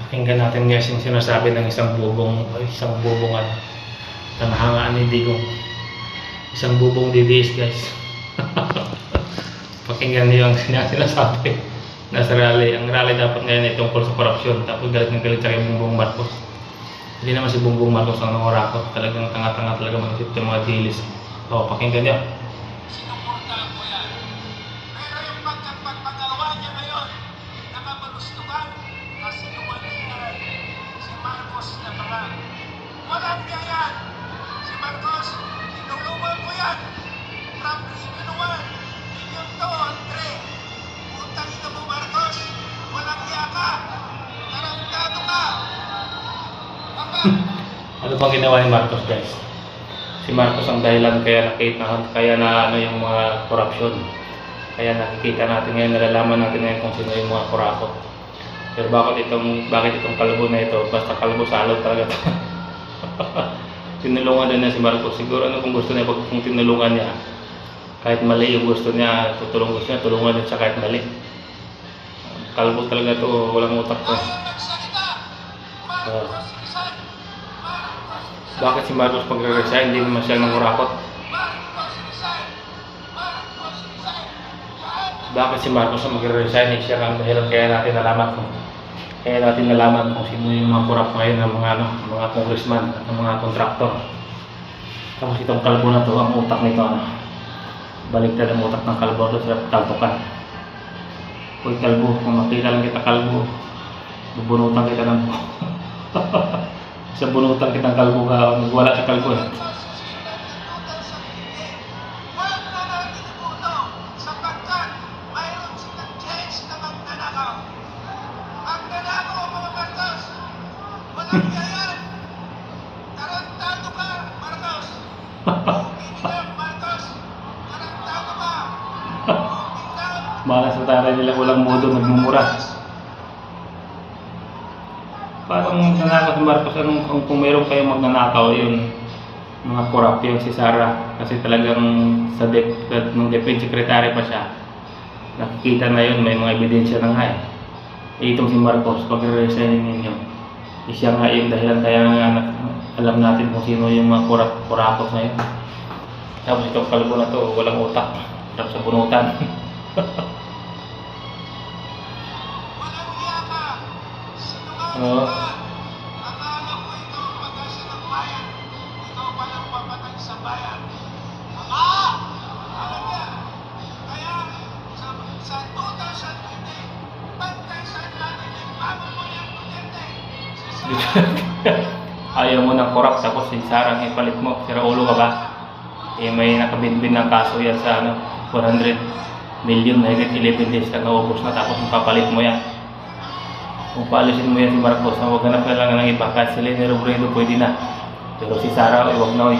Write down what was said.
Pakinggan natin guys yung sinasabi ng isang bubong o isang bubong tanahangaan ni Digong. Isang bubong DDS guys. Pakinggan niyo yung sinasabi. Nasa rally. Ang rally dapat ngayon ay tungkol sa korupsyon. Tapos galit ng galit sa kay Bongbong Marcos. Hindi naman si Bongbong Marcos ang nangurakot. Talagang tanga-tanga talaga mag-isip ng mga dilis. O, pakinggan niyo. Sinuportahan ko yan. Pero yung pagpagawa niya ngayon, nakabalustukan kasi lumalingan si Marcos na parang. Walang niya yan. Si Marcos, tinulungan ko yan. From Region 1, Region 2, Andre. Utang ina mo Marcos, walang niya ka. Tarantado ka. Ano bang ginawa ni Marcos guys? Si Marcos ang dahilan kaya na ano yung mga korupsyon. Kaya nakikita natin ngayon, nalalaman natin ngayon kung sino yung mga kurakot. Pero bakit itong kalbo na ito, basta kalbo salot talaga ito. Tinulungan din niya si Marcos. Siguro ano kung gusto niya, kung tinulungan niya, kahit mali yung gusto niya, tulungan din siya kahit mali. Kalbo talaga ito, walang utak to. Bakit si Marcos pagre-resign, hindi naman siya nangurakot? Bakit si Marcos ang magre-resign? Siya ang dahilan kaya natin nalaman kung sino yung mga kurap ngayon ng mga congressman at ng mga kontraktor. Tapos itong kalbo na to, ang utak nito, baliktad ang utak ng kalbo to sa taltukan. Uy kalbo, kung makita lang kita kalbo, bubunutan kita ng sa bunutan kitang kalbo ka, wala sa kalbo eh. Malas sa taray nila walang modo, nagmumura. Parang magnanakaw si Marcos, kung meron kayong magnanakaw, yun, mga korap yung si Sara. Kasi talagang nung Defense Secretary pa siya, nakikita na yun, may mga ebidensya na nga eh. Itong si Marcos, pag-resign ninyo, siya nga yung dahilan kaya nga alam natin kung sino yung mga kurakot na yun. Tapos itong kalbo na to, walang utak, harap sa bunutan. Akala ko ito ang pag-asa ng bayan. Ikaw palang papatay sa bayan. Alam niya. Kaya sa 2020, pantay sa natin yung bago mo yung Duterte. Ayaw mo ng korap, tapos si Sarang ipalit mo. Sira ulo ka ba? Eh, may nakabinbin ng kaso yan sa 400 million na higit 11 days na naubos na, tapos mapapalit mo yan. Kung paalisin mo yan si Marcos, huwag ganap na lang ng iba. Kahit si Leni Robredo pwede na. Pero si Sara, huwag na